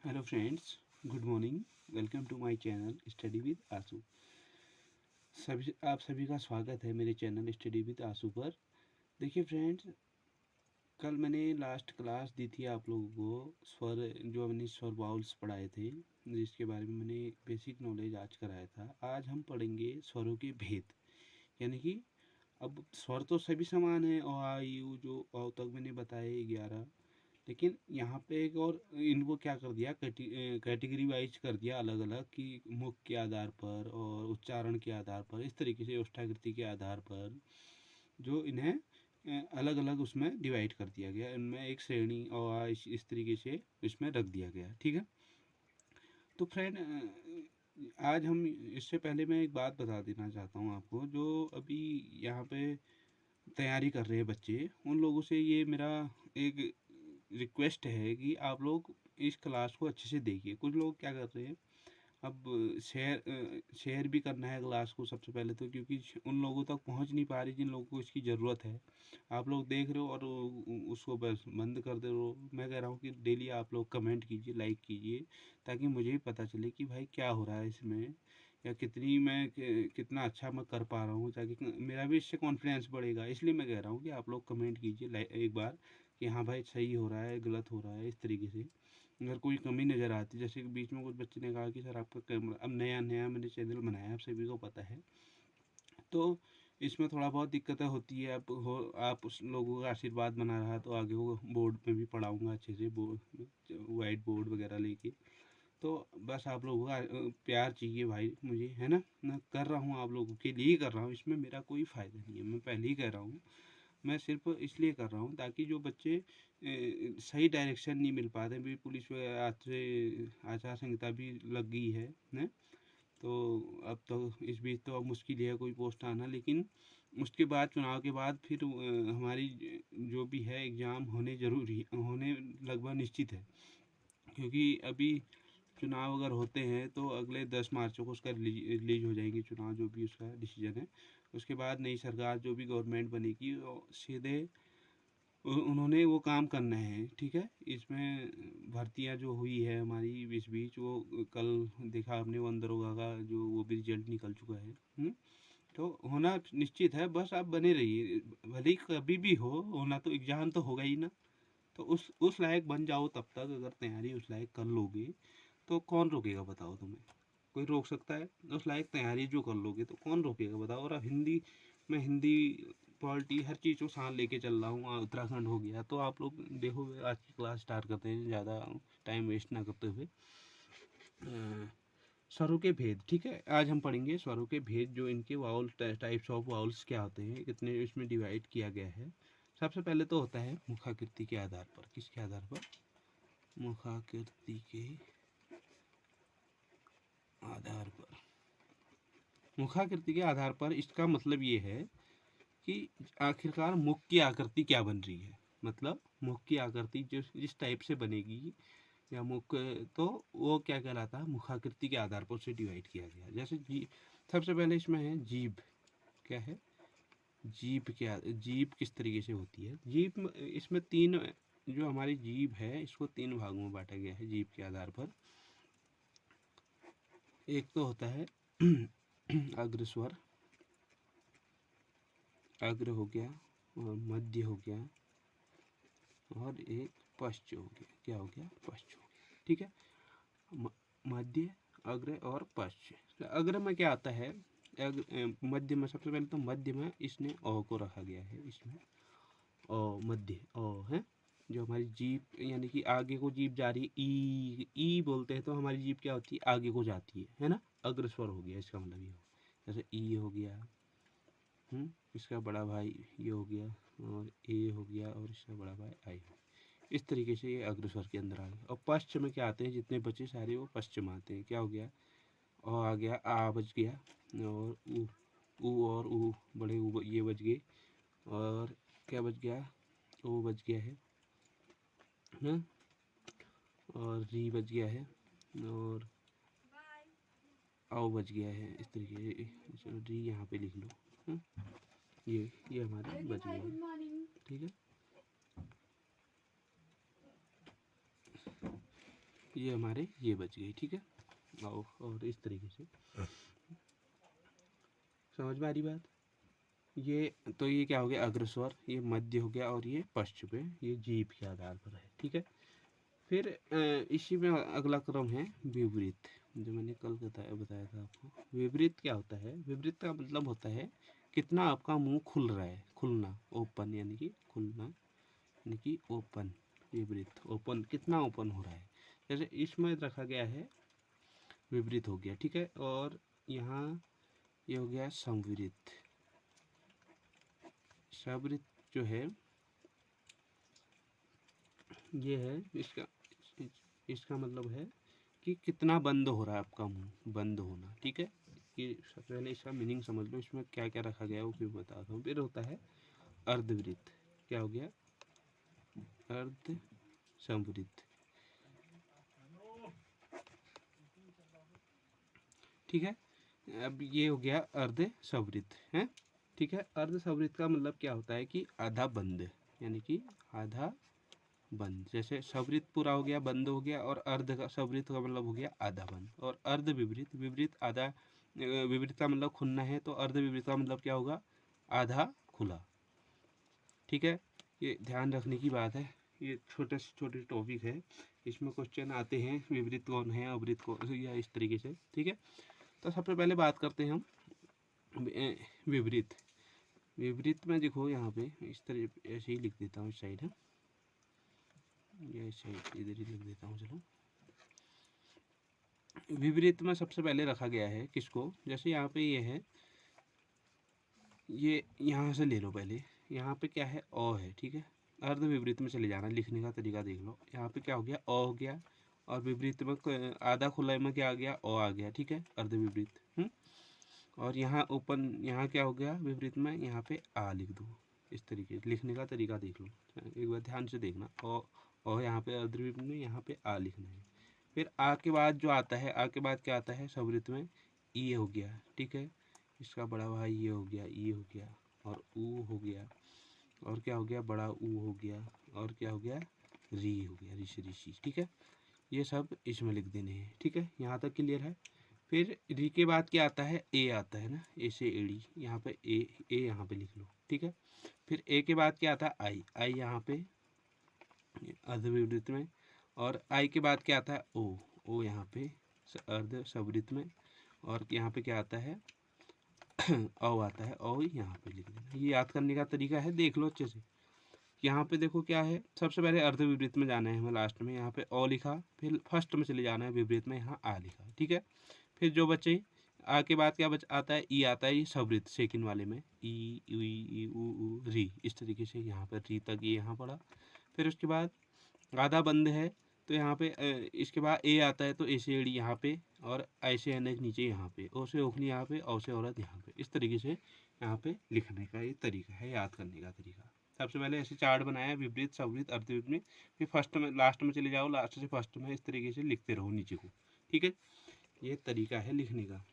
Hello friends, good morning. Welcome to my channel study with Aansu. आप सभी का स्वागत है मेरे चैनल स्टडी विद आंसू पर। देखिए फ्रेंड्स, कल मैंने लास्ट क्लास दी थी आप लोगों को मैंने स्वर बाउल्स पढ़ाए थे, जिसके बारे में मैंने बेसिक नॉलेज आज कराया था। आज हम पढ़ेंगे स्वरों के भेद। यानी कि अब स्वर तो सभी समान है, अ आ ई उ जो अ तक मैंने बताए 11, लेकिन यहाँ पे एक और इनको क्या कर दिया, कैटेगरी वाइज कर दिया अलग अलग, कि मुख के आधार पर और उच्चारण के आधार पर, इस तरीके से ओष्ठाकृति के आधार पर जो इन्हें अलग अलग उसमें डिवाइड कर दिया गया। इनमें एक श्रेणी और इस तरीके से इसमें रख दिया गया। ठीक है, तो फ्रेंड, आज हम इससे पहले मैं एक बात बता देना चाहता हूँ आपको। जो अभी यहाँ पे तैयारी कर रहे हैं बच्चे, उन लोगों से ये मेरा एक रिक्वेस्ट है कि आप लोग इस क्लास को अच्छे से देखिए। कुछ लोग क्या कर रहे हैं, अब शेयर भी करना है क्लास को सबसे पहले तो, क्योंकि उन लोगों तक पहुंच नहीं पा रही जिन लोगों को इसकी ज़रूरत है। आप लोग देख रहे हो और उसको बस बंद कर दे रहे हो। मैं कह रहा हूँ कि डेली आप लोग कमेंट कीजिए, लाइक कीजिए, ताकि मुझे भी पता चले कि भाई क्या हो रहा है इसमें, या कितना अच्छा मैं कर पा रहा हूँ, ताकि मेरा भी इससे कॉन्फिडेंस बढ़ेगा। इसलिए मैं कह रहा हूँ कि आप लोग कमेंट कीजिए एक बार, कि हाँ भाई सही हो रहा है, गलत हो रहा है, इस तरीके से। अगर कोई कमी नज़र आती, जैसे कि बीच में कुछ बच्चे ने कहा कि सर आपका कैमरा, अब नया नया मैंने चैनल बनाया, आप सभी को पता है, तो इसमें थोड़ा बहुत दिक्कतें होती है। आप उस लोगों का आशीर्वाद बना रहा, तो आगे वो बोर्ड में भी पढ़ाऊँगा अच्छे से, वाइट बोर्ड वगैरह लेके। तो बस आप लोगों का प्यार चाहिए भाई मुझे, है ना। मैं कर रहा हूँ, आप लोगों के लिए ही कर रहा हूँ, इसमें मेरा कोई फ़ायदा नहीं है। मैं पहले ही कह रहा हूँ, मैं सिर्फ इसलिए कर रहा हूँ ताकि जो बच्चे सही डायरेक्शन नहीं मिल पाते भी, पुलिस वगैरह आज से आचार संहिता भी लग गई है। तो अब तो इस बीच तो अब मुश्किल है कोई पोस्ट आना, लेकिन उसके बाद, चुनाव के बाद, फिर हमारी जो भी है एग्ज़ाम होने लगभग निश्चित है। क्योंकि अभी चुनाव अगर होते हैं तो अगले 10 मार्च को उसका रिलीज हो जाएंगे चुनाव, जो भी उसका डिसीजन है। उसके बाद नई सरकार जो भी गवर्नमेंट बनेगी, सीधे उन्होंने वो काम करना है। ठीक है, इसमें भर्तियां जो हुई है हमारी इस बीच, वो कल देखा आपने, वन दरोगा का जो वो भी रिजल्ट निकल चुका है। तो होना निश्चित है, बस आप बने रहिए। भले ही कभी भी होना, तो एग्ज़ाम तो होगा ही ना। तो उस लायक बन जाओ तब तक। अगर तैयारी उस लायक कर लोगे तो कौन रोकेगा बताओ तुम्हें? कोई रोक सकता है? उस लायक तैयारी जो कर लोगे तो कौन रोकेगा बताओ। और अब हिंदी पॉलिटी हर चीज़ को साथ लेके चल रहा हूँ। उत्तराखंड हो गया, तो आप लोग देखो, आज की क्लास स्टार्ट करते हैं ज़्यादा टाइम वेस्ट ना करते हुए। स्वरों के भेद, ठीक है। आज हम पढ़ेंगे स्वरों के भेद, जो इनके वाउल, टाइप्स ऑफ वाउल्स क्या होते हैं, कितने इसमें डिवाइड किया गया है। सबसे पहले तो होता है मुखाकृति के आधार पर। किसके आधार पर? मुखाकृति के आधार पर। मुखाकृति के आधार पर इसका मतलब ये है कि आखिरकार मुख की आकृति क्या बन रही है। मतलब मुख की आकृति जिस टाइप से बनेगी, या मुख, तो वो क्या कहलाता है, मुखाकृति के आधार पर उसे डिवाइड किया गया। जैसे जी, सबसे पहले इसमें है जीभ। क्या है? जीभ किस तरीके से होती है? जीभ, इसमें तीन, जो हमारी जीभ है इसको तीन भागों में बांटा गया है जीभ के आधार पर। एक तो होता है अग्रस्वर, अग्र हो गया, और मध्य हो गया, और एक पश्च हो गया। क्या हो गया? पश्च हो गया। ठीक है, मध्य, अग्र और पश्च। अग्र में क्या आता है? मध्य में, सबसे पहले तो मध्य में इसने अ को रखा गया है इसमें। मध्य है। जो हमारी जीभ, यानी कि आगे को जीभ जा रही है, ई बोलते हैं, तो हमारी जीभ क्या होती है? आगे को जाती है ना। अग्रस्वर हो गया, इसका मतलब ये हो, जैसे ई हो गया, इसका बड़ा भाई ये हो गया, और ए हो गया, और इसका बड़ा भाई आई हो। इस तरीके से ये अग्रस्वर के अंदर आ गया। और पश्चिम में क्या आते हैं? जितने बचे सारे वो पश्चिम आते हैं। क्या हो गया? आ गया, आ बच गया, और ऊ और ऊ, बड़े ऊ ये बच गए, और क्या बच गया? ओ बच गया है, और री बच गया है, और आओ बच गया है। इस तरीके से, चलो री यहाँ पे लिख लो। हाँ? ये हमारे बच गए। ठीक है, ये हमारे ये बच गई, ठीक है। और इस तरीके से समझ में आ रही बात। ये तो ये क्या हो गया अग्रस्वर, ये मध्य हो गया, और ये पश्च पे, ये जीभ के आधार पर है, ठीक है। फिर इसी में अगला क्रम है विपरीत, जो मैंने कल बताया था आपको। विपरीत क्या होता है? विपरीत का मतलब होता है कितना आपका मुंह खुल रहा है, खुलना, ओपन, यानी कि खुलना, यानी कि ओपन। विपरीत ओपन, कितना ओपन हो रहा है। जैसे इसमें रखा गया है विपरीत हो गया, ठीक है। और यहाँ ये हो गया संविरित। संवृत जो है ये है, इसका मतलब है कि कितना बंद हो रहा है आपका मुंह, बंद होना, ठीक है। कि सबसे पहले इसका मीनिंग समझ लो, इसमें क्या क्या रखा गया है वो फिर बताता हूँ। फिर होता है अर्धवृत्त। क्या हो गया? अर्ध संवृत्त, ठीक है। अब ये हो गया अर्ध संवृत्त है, ठीक है। अर्ध संवृत्त का मतलब क्या होता है कि आधा बंद, यानी कि आधा बंद। जैसे संवृत्त पूरा हो गया, बंद हो गया, और अर्ध का संवृत्त का मतलब हो गया आधा बंद। और अर्ध विपरीत, विपरीत आधा, विपरीत का मतलब खुलना है, तो अर्ध विपरीत का मतलब क्या होगा? आधा खुला, ठीक है। ये ध्यान रखने की बात है, ये छोटे से छोटे टॉपिक है, इसमें क्वेश्चन आते हैं विपरीत कौन है, अवृत्त कौन, या इस तरीके से, ठीक है। तो सबसे पहले बात करते हैं हम विपरीत। विपरीत में देखो यहाँ पे इस तरह ऐसे ही लिख देता हूँ, इस साइड है, ये साइड इधर ही लिख देता हूँ, चलो। विपरीत में सबसे पहले रखा गया है किसको? जैसे यहाँ पे ये है, ये यहाँ से ले लो पहले, यहाँ पे क्या है? अ है, ठीक है। अर्ध विपरीत में चले जाना, लिखने का तरीका देख लो। यहाँ पे क्या हो गया? अ हो गया, और विपरीत में आधा खुला में क्या आ गया? अ आ गया, ठीक है, अर्ध विपरीत। और यहाँ ओपन, यहाँ क्या हो गया विपरीत में? यहाँ पे आ लिख दो। इस तरीके लिखने का तरीका देख लो, एक बार ध्यान से देखना। और यहाँ पे अर्ध विपरीत में यहाँ पे आ लिखना है। फिर आ के बाद जो आता है, आ के बाद क्या आता है संवृत्त में? ई हो गया, ठीक है। इसका बड़ा भाई ये हो गया, ई हो गया, और ऊ हो गया, और क्या हो गया? बड़ा ऊ हो गया, और क्या हो गया? री हो गया, ऋषि ऋषि, ठीक है। ये सब इसमें लिख देने हैं, ठीक है। यहाँ तक क्लियर है। फिर री के बाद क्या आता है? ए आता है ना, ए से एड़ी, यहाँ पे ए यहाँ पे लिख लो, ठीक है। फिर ए के बाद क्या आता है? आई, आई यहाँ पे अर्धविपरीत में। और आई के बाद क्या आता है? ओ यहाँ पे अर्ध संवृत्त में। और यहाँ पे क्या आता है? औ आता है, औ यहाँ पे लिख देना। ये याद करने का तरीका है, देख लो अच्छे से। यहाँ पे देखो क्या है, सबसे पहले अर्ध विपरीत में जाना है हमें, लास्ट में यहाँ पे अ लिखा, फिर फर्स्ट में चले जाना है विपरीत में, यहाँ आ लिखा, ठीक है। फिर जो बचे, आ के बाद क्या आता है? ई आता है, ये संवृत्त सेकंड वाले में, ई ई ऊ री, इस तरीके से यहाँ पर री तक ये यहाँ पड़ा। फिर उसके बाद आधा बंद है, तो यहाँ पे इसके बाद ए आता है, तो ए से एड़ी यहाँ पे, और ऐसे एन एच नीचे यहाँ पे, ओ से ओखली यहाँ पे, औ से औरत यहाँ पे। इस तरीके से यहाँ पे लिखने का ये तरीका है, याद करने का तरीका। सबसे पहले ऐसे चार्ट बनाया, विपरीत, संवृत्त, अर्धविपरीत, फिर फर्स्ट में, लास्ट में चले जाओ, लास्ट से फर्स्ट में, इस तरीके से लिखते रहो नीचे को, ठीक है। ये तरीका है लिखने का।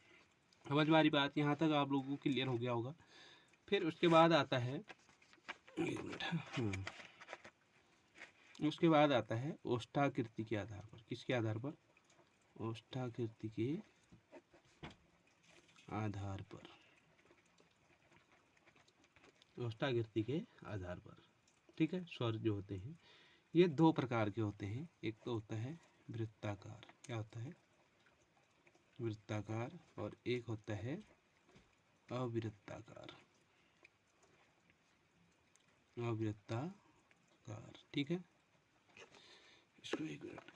समझ में आ रही बात? यहाँ तक आप लोगों को क्लियर हो गया होगा। फिर उसके बाद आता है, एक मिनट, उसके बाद आता है ओष्ठाकृति के आधार पर। किसके आधार पर? ओष्ठाकृति के आधार पर, ओष्ठाकृति के आधार पर, ठीक है। स्वर जो होते हैं ये दो प्रकार के होते हैं, एक तो होता है वृत्ताकार, क्या होता है? वृत्ताकार, और एक होता है अवृत्ताकार, अवृत्ताकार, ठीक है। इसको एक मिनट,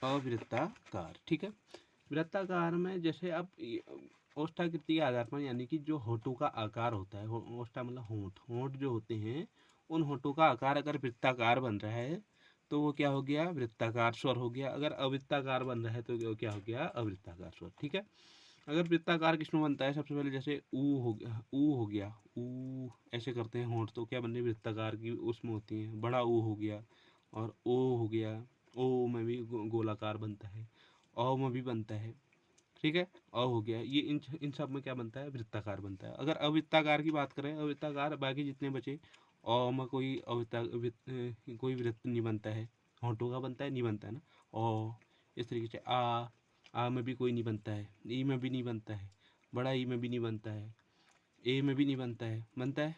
अवृत्ताकार, ठीक है। वृत्ताकार में जैसे अब ओष्ठाकृति के आधार पर, यानी कि जो होठों का आकार होता है, ओष्ठा मतलब होंठ, होंठ जो होते हैं, उन होठों का आकार अगर वृत्ताकार बन रहा है तो वो क्या हो गया? वृत्ताकार स्वर हो गया। अगर अवृत्ताकार बन रहा है तो वो क्या हो गया? अवृत्ताकार स्वर, ठीक है। अगर वृत्ताकार किसमें बनता है? सबसे पहले जैसे ऊ हो गया, ऊ हो गया, ऊ ऐसे करते हैं होंठ, तो क्या बनने? वृत्ताकार की उसमें होती हैं। बड़ा ऊ हो गया, और ओ हो गया, ओ में भी गोलाकार बनता है, औ में भी बनता है, ठीक है। अ हो गया, ये इन सब में क्या बनता है, वृत्ताकार बनता है। अगर अवृत्ताकार की बात करें, अवृत्ताकार बाकी जितने बचे, अ में कोई कोई वृत्त नहीं बनता है, होंठों का बनता है, नहीं बनता है ना। ओ इस तरीके से आ में भी कोई नहीं बनता है, ई में भी नहीं बनता है, बड़ा ई में भी नहीं बनता है, ए में भी नहीं बनता है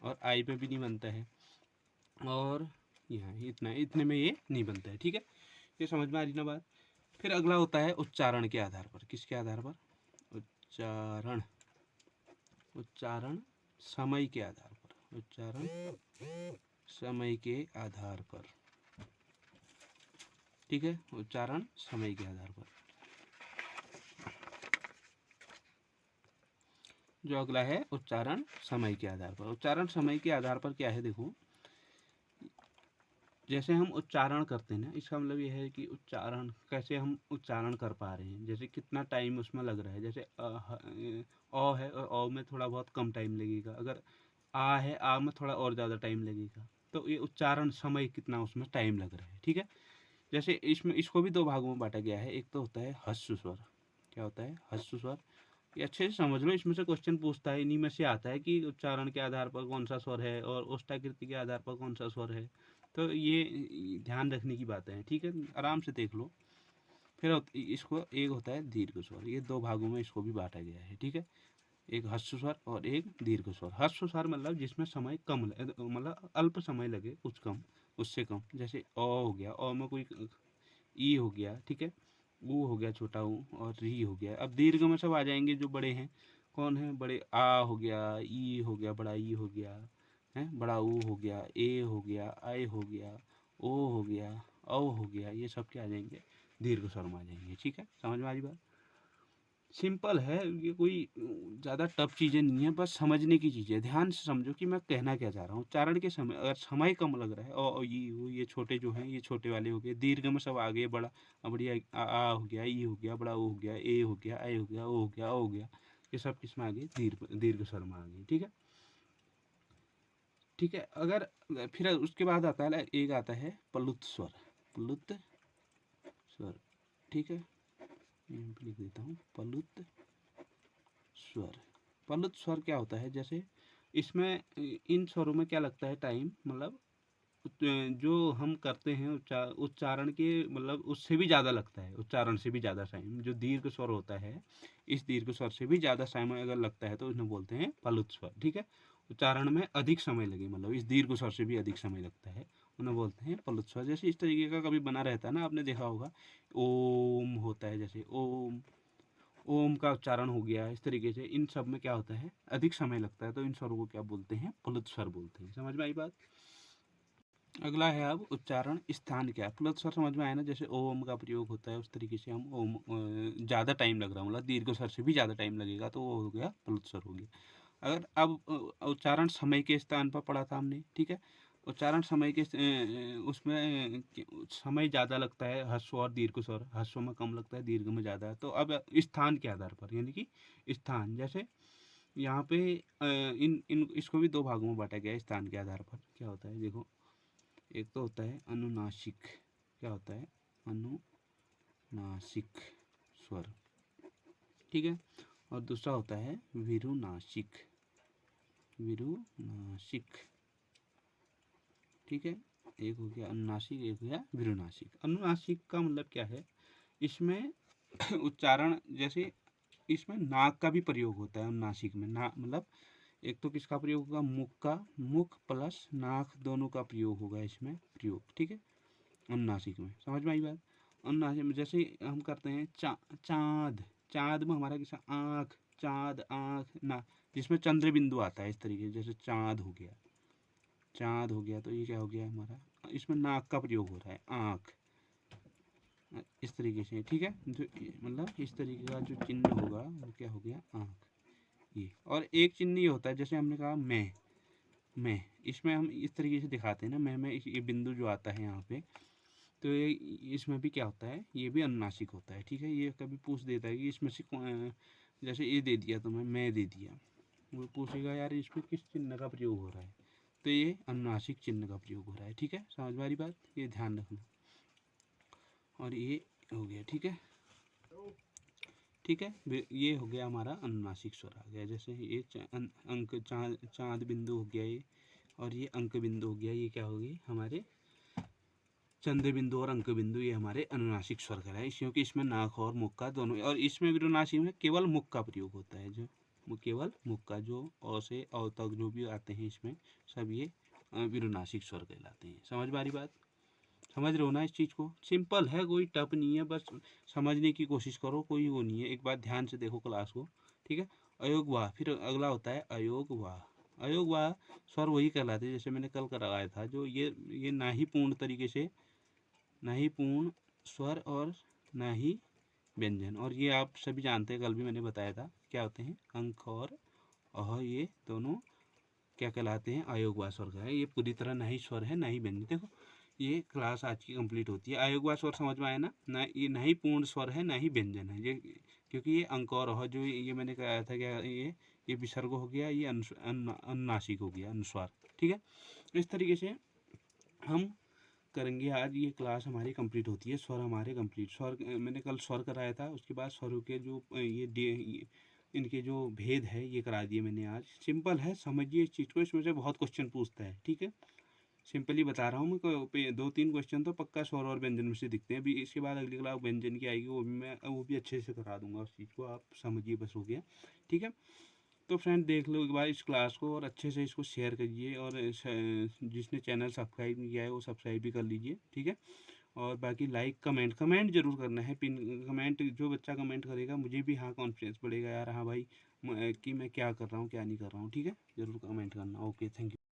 और आई में भी नहीं बनता है, और यहाँ इतने में ये नहीं बनता है। ठीक है, ये समझ में आ रही ना बात। फिर अगला होता है उच्चारण के आधार पर। किसके आधार पर? उच्चारण उच्चारण समय के आधार पर। उच्चारण समय के आधार पर। ठीक है, उच्चारण समय के आधार पर। जो अगला है उच्चारण समय के आधार पर। उच्चारण समय के आधार पर क्या है, देखो, जैसे हम उच्चारण करते हैं ना, इसका मतलब ये है कि उच्चारण कैसे हम उच्चारण कर पा रहे हैं, जैसे कितना टाइम उसमें लग रहा है। जैसे है और अ में थोड़ा बहुत कम टाइम लगेगा, अगर आ है, आ में थोड़ा और ज़्यादा टाइम लगेगा। तो ये उच्चारण समय कितना उसमें टाइम लग रहा है। ठीक है, जैसे इसमें इसको भी दो भागों में बांटा गया है। एक तो होता है ह्रस्व स्वर। क्या होता है? ह्रस्व स्वर। ये अच्छे से समझ लो, इसमें से क्वेश्चन पूछता है, इन्हीं में से आता है कि उच्चारण के आधार पर कौन सा स्वर है और ओष्ठाकृति के आधार पर कौन सा स्वर है। तो ये ध्यान रखने की बातें हैं। ठीक है, आराम से देख लो। फिर इसको एक होता है दीर्घ स्वर। ये दो भागों में इसको भी बांटा गया है। ठीक है, एक ह्रस्व स्वर और एक दीर्घ स्वर। ह्रस्व स्वर मतलब जिसमें समय कम मतलब अल्प समय लगे, कुछ कम, उससे कम। जैसे अ हो गया, अ में कोई ई हो गया। ठीक है, ऊ हो गया, छोटा ऊ, और री हो गया। अब दीर्घ में सब आ जाएंगे जो बड़े हैं। कौन है बड़े? आ हो गया, ई हो गया, बड़ा ई हो गया है, बड़ा ऊ हो गया, ए हो गया, आई हो गया, ओ हो गया, औ हो गया। ये सब क्या आ जाएंगे? दीर्घ स्वर में आ जाएंगे। ठीक है, समझ में आ रही बात? सिंपल है ये, कोई ज़्यादा टफ चीज़ें नहीं है, बस समझने की चीज़ें। ध्यान से समझो कि मैं कहना क्या चाह रहा हूँ। उच्चारण के समय अगर समय कम लग रहा है, ये छोटे जो हैं, ये छोटे वाले हो गए। दीर्घ में सब आ गए, बड़ा बढ़िया, आ हो गया, ई हो गया, बड़ा ओ हो गया, ए हो गया, आई हो गया, ओ हो गया, ओ हो गया। ये सब किस में आ गए? दीर्घ स्वर में आ गए। ठीक है, ठीक है। अगर फिर उसके बाद आता है, एक आता है प्लुत स्वर। प्लुत स्वर। ठीक है, लिख देता हूँ, प्लुत स्वर। प्लुत स्वर क्या होता है? जैसे इसमें इन स्वरों में क्या लगता है टाइम, मतलब जो हम करते हैं उच्चारण के, मतलब उससे भी ज़्यादा लगता है, उच्चारण से भी ज़्यादा टाइम। जो दीर्घ स्वर होता है, इस दीर्घ स्वर से भी ज़्यादा समय अगर लगता है तो उन्हें बोलते हैं प्लुत स्वर। ठीक है, उच्चारण में अधिक समय लगे, मतलब इस दीर्घ स्वर से भी अधिक समय लगता है, उन्हें बोलते हैं प्लुत स्वर। जैसे इस तरीके का कभी बना रहता है ना, आपने देखा होगा, ओम होता है, जैसे ओम, ओम का उच्चारण हो गया। इस तरीके से इन सब में क्या होता है? अधिक समय लगता है, तो इन स्वरों को क्या बोलते हैं? प्लुत स्वर बोलते हैं। समझ में आई बात? अगला है अब उच्चारण स्थान। क्या प्लुत स्वर समझ में आया ना? जैसे ओम का प्रयोग होता है, उस तरीके से हम ओम, ज़्यादा टाइम लग रहा है, मतलब दीर्घ स्वर से भी ज़्यादा टाइम लगेगा, तो वो हो गया प्लुत स्वर हो गया। अगर अब उच्चारण समय के स्थान पर पढ़ा था हमने। ठीक है, उच्चारण समय के उसमें समय ज़्यादा लगता है ह्रस्व और दीर्घ स्वर। ह्रस्व में कम लगता है, दीर्घ में ज़्यादा है। तो अब स्थान के आधार पर, यानी कि स्थान, जैसे यहाँ पे इन इन इसको भी दो भागों में बांटा गया है स्थान के आधार पर। क्या होता है देखो, एक तो होता है अनुनासिक। क्या होता है? अनुनासिक स्वर। ठीक है, और दूसरा होता है विरुनासिक। विरुनासिक। ठीक है, एक हो गया अनुनासिक, एक हो गया विरुनासिक। अनुनासिक का मतलब क्या है? इसमें उच्चारण, जैसे इसमें नाक का भी प्रयोग होता है अनुनासिक में। ना मतलब एक तो किसका प्रयोग होगा? मुख का। मुख प्लस नाक दोनों का प्रयोग होगा इसमें प्रयोग। ठीक है, अनुनासिक में। समझ में आई बात? अनुनासिक में जैसे हम करते हैं चाँद। चाँद में हमारा किसा आँख, चाँद, आँख, ना, जिसमें चंद्र बिंदु आता है। इस तरीके, जैसे चाँद हो गया, चाँद हो गया, तो ये क्या हो गया हमारा? इसमें नाक का प्रयोग हो रहा है, आँख, इस तरीके से। ठीक है, जो मतलब इस तरीके का जो चिन्ह होगा वो क्या हो गया? आँख। ये और एक चिन्ह ये होता है, जैसे हमने कहा मैं, इसमें हम इस तरीके से दिखाते हैं ना, मैं ये बिंदु जो आता है यहाँ पे, तो ये इसमें भी क्या होता है? ये भी अनुनासिक होता है। ठीक है, ये कभी पूछ देता है कि इसमें से जैसे ये दे दिया तुम्हें, मैं दे दिया, वो पूछेगा यार इसमें किस चिन्ह का प्रयोग हो रहा है, तो ये अनुनासिक चिन्ह का प्रयोग हो रहा है। ठीक है, समझ में आ रही बात? ये ध्यान रखना। और ये हो गया। ठीक है, ठीक है। ये हो गया हमारा अनुनासिक स्वर आ गया। जैसे ये अंक चांद बिंदु हो गया ये, और ये अंक बिंदु हो गया। ये क्या होगी हमारे चंद्र बिंदु और अंक बिंदु, ये हमारे अनुनासिक स्वर कहलाए, क्योंकि इसमें नाक और मुख का दोनों, और इसमें भी अनुनासिक में केवल मुख का प्रयोग होता है, जो केवल मुख का, जो अ से अ तक जो भी आते हैं इसमें सब ये विरुनासिक स्वर कहलाते हैं। समझ बारी बात, समझ रहे हो ना इस चीज़ को? सिंपल है, कोई टफ नहीं है, बस समझने की कोशिश करो, कोई वो नहीं है। एक बार ध्यान से देखो क्लास को, ठीक है। अयोग वाह, फिर अगला होता है अयोग वाह। अयोग वाह स्वर वही कहलाते हैं जैसे मैंने कल कराया था, जो ये ना ही पूर्ण तरीके से, ना ही पूर्ण स्वर और ना ही व्यंजन, और ये आप सभी जानते हैं, कल भी मैंने बताया था क्या होते हैं। अंक और अह ये दोनों क्या कहलाते हैं, अयोगवा स्वर का है। ये पूरी तरह ना ही स्वर है ना ही व्यंजन। देखो ये क्लास आज की कंप्लीट होती है। अयोगवा स्वर समझ में आया ना? ना ये ना ही पूर्ण स्वर है ना ही व्यंजन है, ये क्योंकि ये अंक और अह जो ये मैंने कहा था क्या, ये विसर्ग हो गया, ये अनुनासिक हो गया, अनुस्वार। ठीक है, इस तरीके से हम करेंगे। आज ये क्लास हमारी कंप्लीट होती है, स्वर हमारे कंप्लीट। स्वर मैंने कल स्वर कराया था, उसके बाद स्वरों के जो इनके जो भेद है ये करा दिए मैंने आज। सिंपल है, समझिए इस चीज़ को, इसमें से बहुत क्वेश्चन पूछता है। ठीक है, सिंपली बता रहा हूँ मैं, 2-3 क्वेश्चन तो पक्का स्वर और व्यंजन में से दिखते हैं। अभी इसके बाद अगली क्लास व्यंजन की आएगी, वो भी अच्छे से करा दूंगा। उस चीज़ को आप समझिए, बस हो गया। ठीक है, तो फ्रेंड देख लो एक बार इस क्लास को, और अच्छे से इसको शेयर करिए, और जिसने चैनल सब्सक्राइब नहीं किया है वो सब्सक्राइब भी कर लीजिए। ठीक है, और बाकी लाइक कमेंट जरूर करना है। पिन कमेंट, जो बच्चा कमेंट करेगा मुझे भी हाँ कॉन्फिडेंस बढ़ेगा यार, हाँ भाई कि मैं क्या कर रहा हूँ क्या नहीं कर रहा हूँ। ठीक है, जरूर कमेंट करना। Okay, thank you.